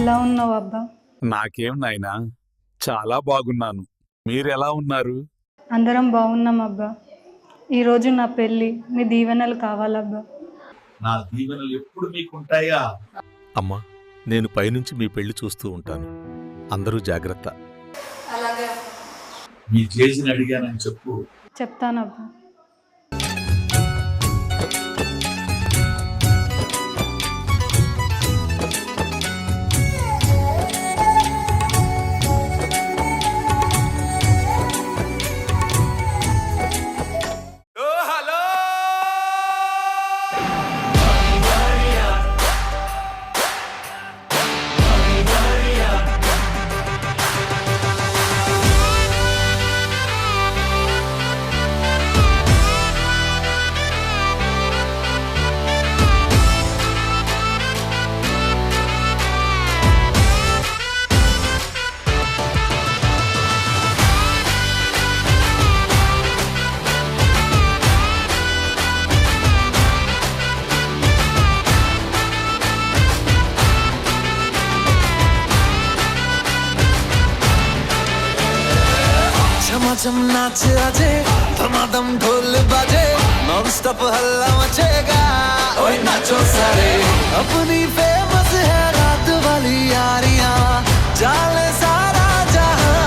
ఎలా ఉన్నావు అబ్బా? నాకేం నాయనా, చాలా బాగున్నాను. మీరెలా ఉన్నారు? అందరం బాగున్నాం అబ్బా. ఈరోజు నా పెళ్ళి, మీ దీవెనలు కావాలబ్బా. నా దీవెనలు ఎప్పుడు మీకుంటాయా? అమ్మా, నేను పైనుంచి మీ పెళ్లి చూస్తూ ఉంటాను. అందరూ జాగ్రత్త. మీ చేసిన అడిగానని చెప్పు. చెప్తానబ్బా. झमाझम नाच आजे, धमाधम ढोल बाजे, नॉन स्टॉप हल्ला मचेगा। ओए नाचो सारे, अपनी फेमस है रात वाली यारियां, जाले सारा जहां।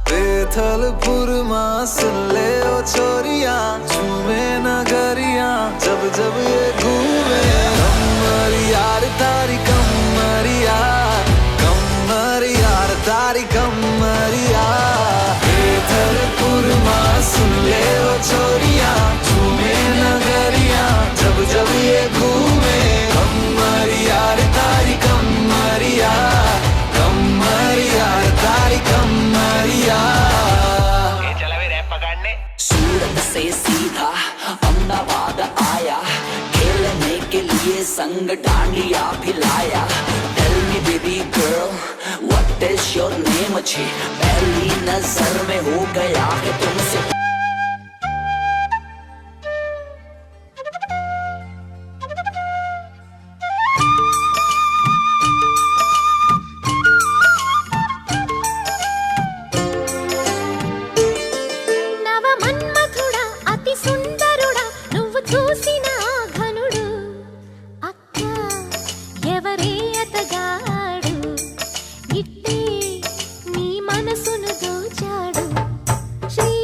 बेथलपुर मां सुन ले ओ छोरियां, झूमे नगरियां जब जब ये घूमे। कमर यार तारी कमर यार, कमर यार तारी कमरिया। बेथलपुर मां सुन ले ओ छोरियां, झूमे नगरियां जब जब ये घूमे। कमर यार तारी कमरिया, कमर यार तारी कमरिया। सूरत से सीधा अहमदाबाद आया, खेलने के लिए संग डांडिया भी लाया। Tell me baby girl, what is your name? अच्छी पहली नजर में हो गया है तुमसे। శ్రీ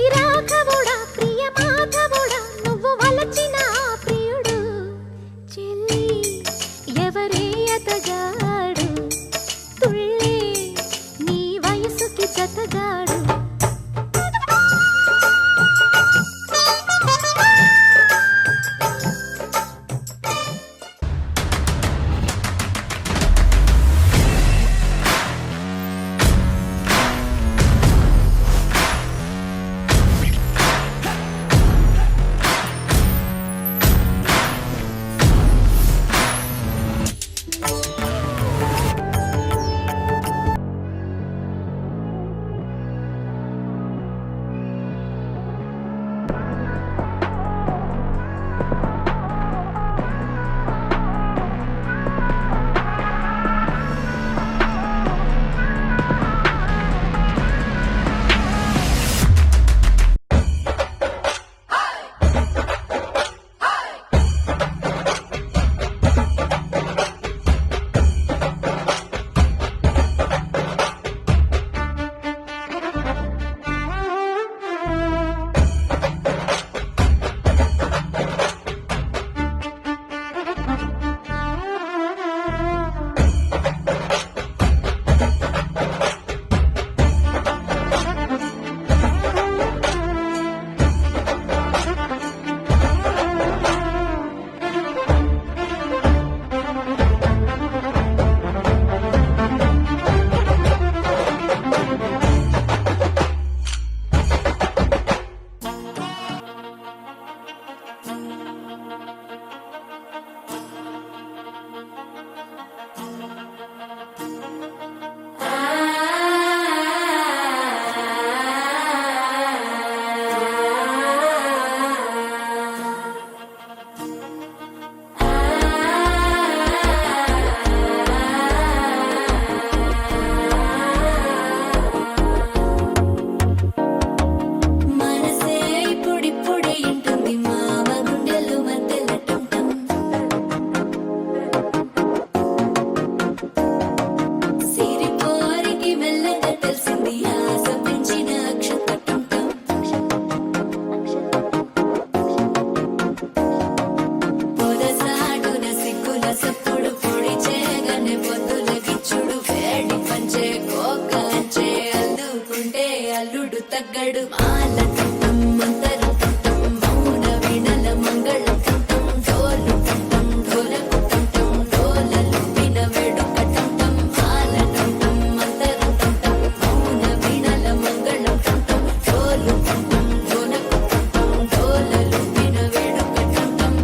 తగ్గడు మాల టం మంతరం టం మౌన వీణల మంగళం టం డోలు టం డోలకు టం డోలలు విన వేడుక టం మాల టం మంతరం టం మౌన వీణల మంగళం టం డోలు టం డోలకు టం డోలలు విన వేడుక టం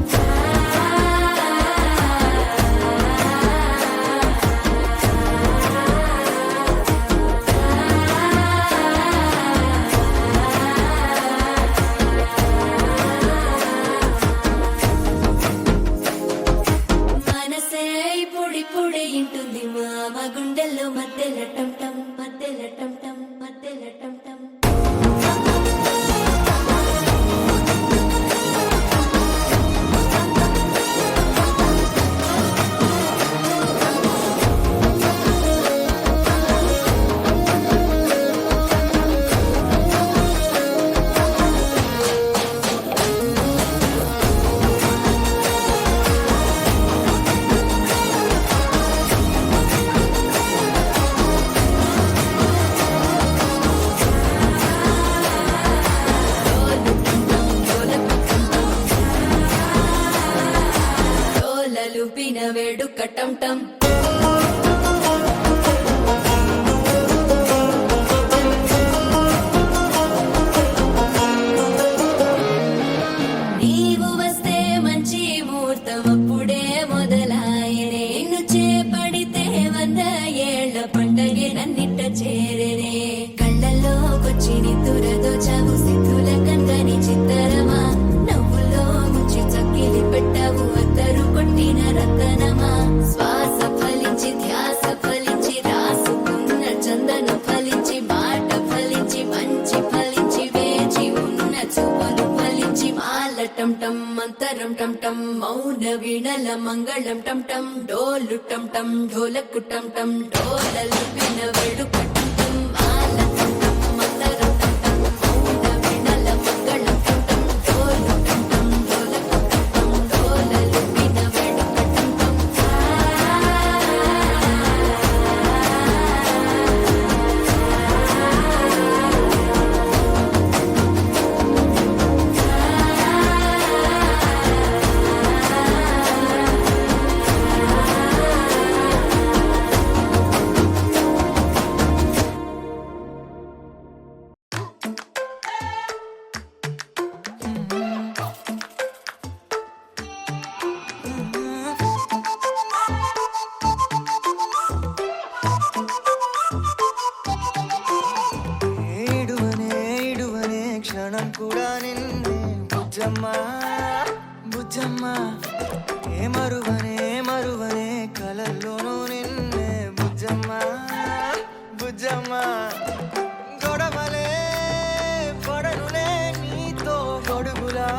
మనసే పొడి పొడి ఇంటుంది మామ గుండెల్లో మధ్యల టం టం మధ్యల టం టం మధ్యల టం టం డోలలు పిన వేడుక టం టం నీవు వస్తే మంచి ముహూర్తం అప్పుడే మొదలాయనే నిన్ను చేపడితే 100 ఏళ్ల పండగే నన్నిట్ట చేరేనే కళ్ళల్లోకొచ్చి నిద్దురదో చావు సిద్ధుల కందని చిత్తరమా నవ్వులో ముంచి చక్కిలి పెట్టావు అద్దరు కొట్టిన రతనమా శ్వాస ఫలించి ధ్యాస ఫలించి రాసుకున్న చందనం ఫలించి మాట ఫలించి మంచి ఫలించి వేచి ఉన్న చూపులు ఫలించి మాల టం టం మంతరం టం టం మౌన వీణల మంగళం టం టం డోలు టం టం ఢోలకు టం టం డోలలు విన వేడుక టం టం మాల టం టం మంతరం టం టం మౌన వీణల మంగళం టం టం డోలు టం టం ఢోలకు టం టం డోలలు విన వేడుక టం టం ఇడువనే క్షణం కూడా నిన్నే బుజ్జమ్మ బుజ్జమ్మ ఏ మరువనే కలల్లోనూ నిన్నే బుజ్జమ్మ బుజ్జమ్మ గొడవలే పడనులే నీతో గొడుగులా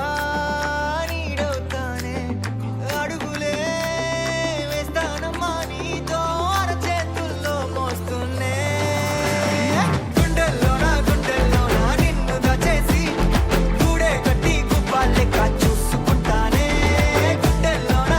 నీడవుతానే అడుగులే వేస్తానమ్మా నీతో అరచేతుల్లో మోస్తున్నే గుండెల్లోన నిన్ను దచేసి గూడే కట్టి గువ్వాలెక్క చూసుకుంటానే గుండెల్లోన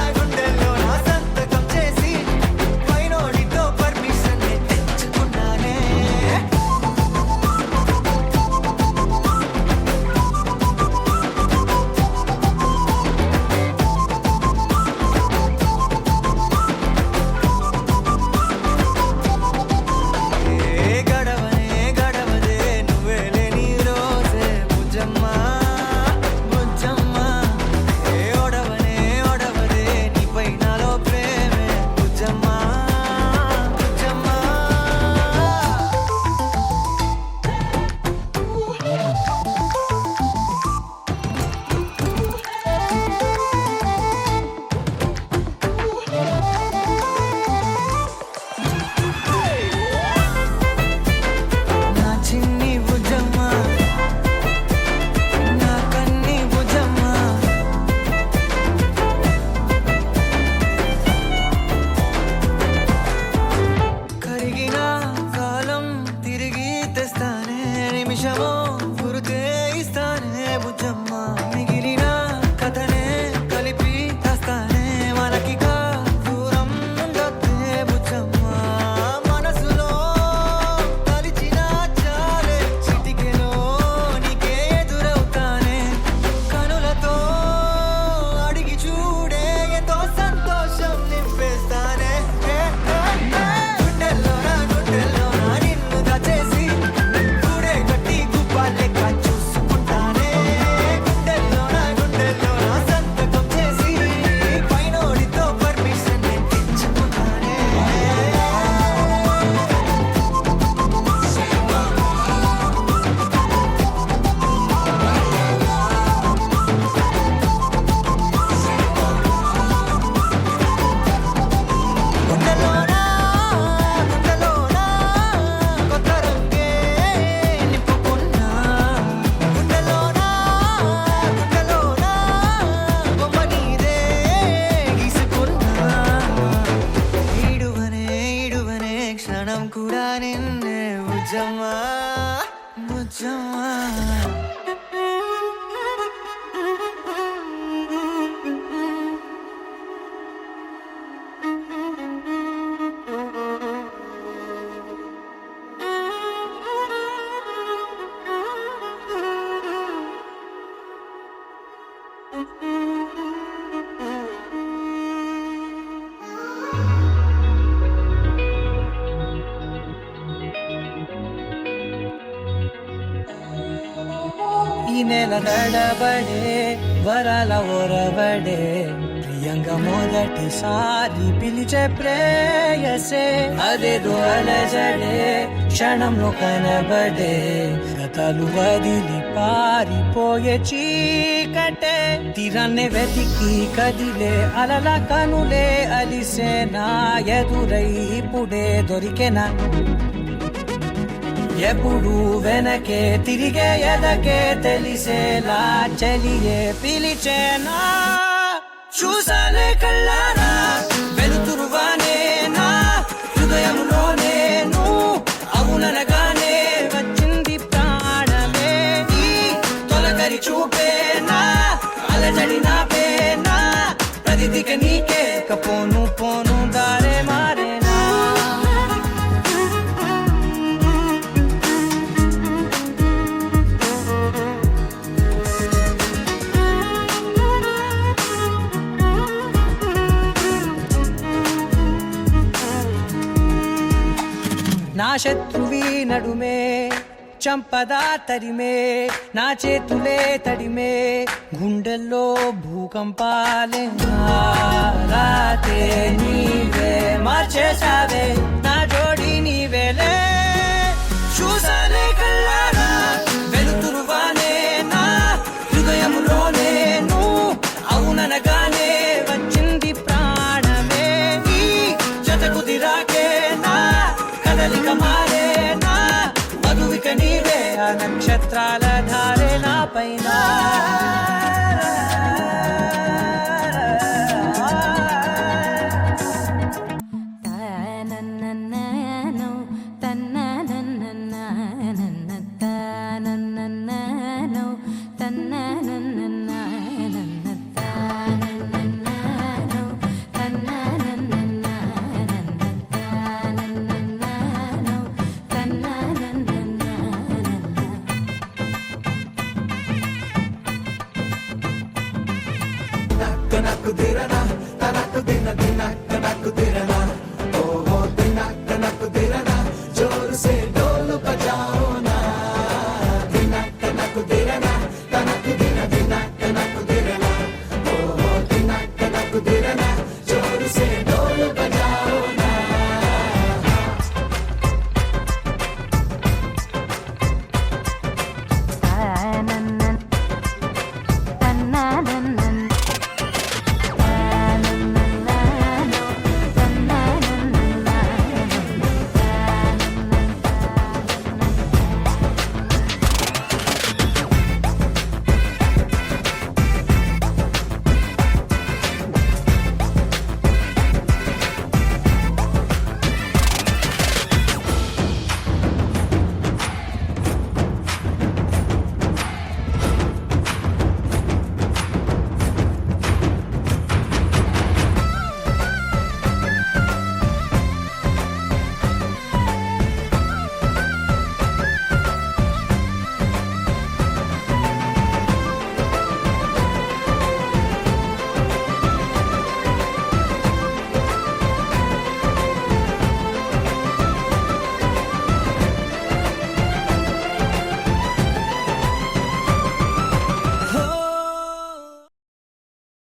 ఈ నెల నడబడే వరాల ఒరబడే ప్రియంగా మొదటిసారి పిలిచే ప్రేయసే అదేదో అలజడే క్షణంలో కనబడే గతాలు వదిలి పారిపోయే చీకటే తీరాన్నే వెతికి కదిలే అలల కనులే అలిసే నా ఎదురై ఇప్పుడే దొరికెనా ఎప్పుడు వెనకే తిరిగే ఎదకే తెలిసేలా చలియే పిలిచేనా చూసాలే కళ్ళారా వెలుతురువానే నా హృదయంలోనే అవుననగానే వచ్చింది ప్రాణమే ఈ తొలకరి చూపేనా అలజడి నాపేనా ప్రతిదిక నీకే పోను పోను దారే మారేనా నా శత్రువి నడుమే చంపదా తరిమే నా చేతులే తడిమే గుండెల్లో భూకంపాలే రాతే నీవే మార్చేసావే నా జోడి నీవేలే చూసాలే కళ్ళారా వెలుతురువానే నా హృదయంలోనే అవుననగానే వచ్చింది ప్రాణమే ఈ జత కుదిరాకే నా కదలిక మారేనా మధువిక నీవే ఆ నక్షత్రాల ధారే నా పైన जोर से ढोल बजाओ ना, दिनक दिनक दिरना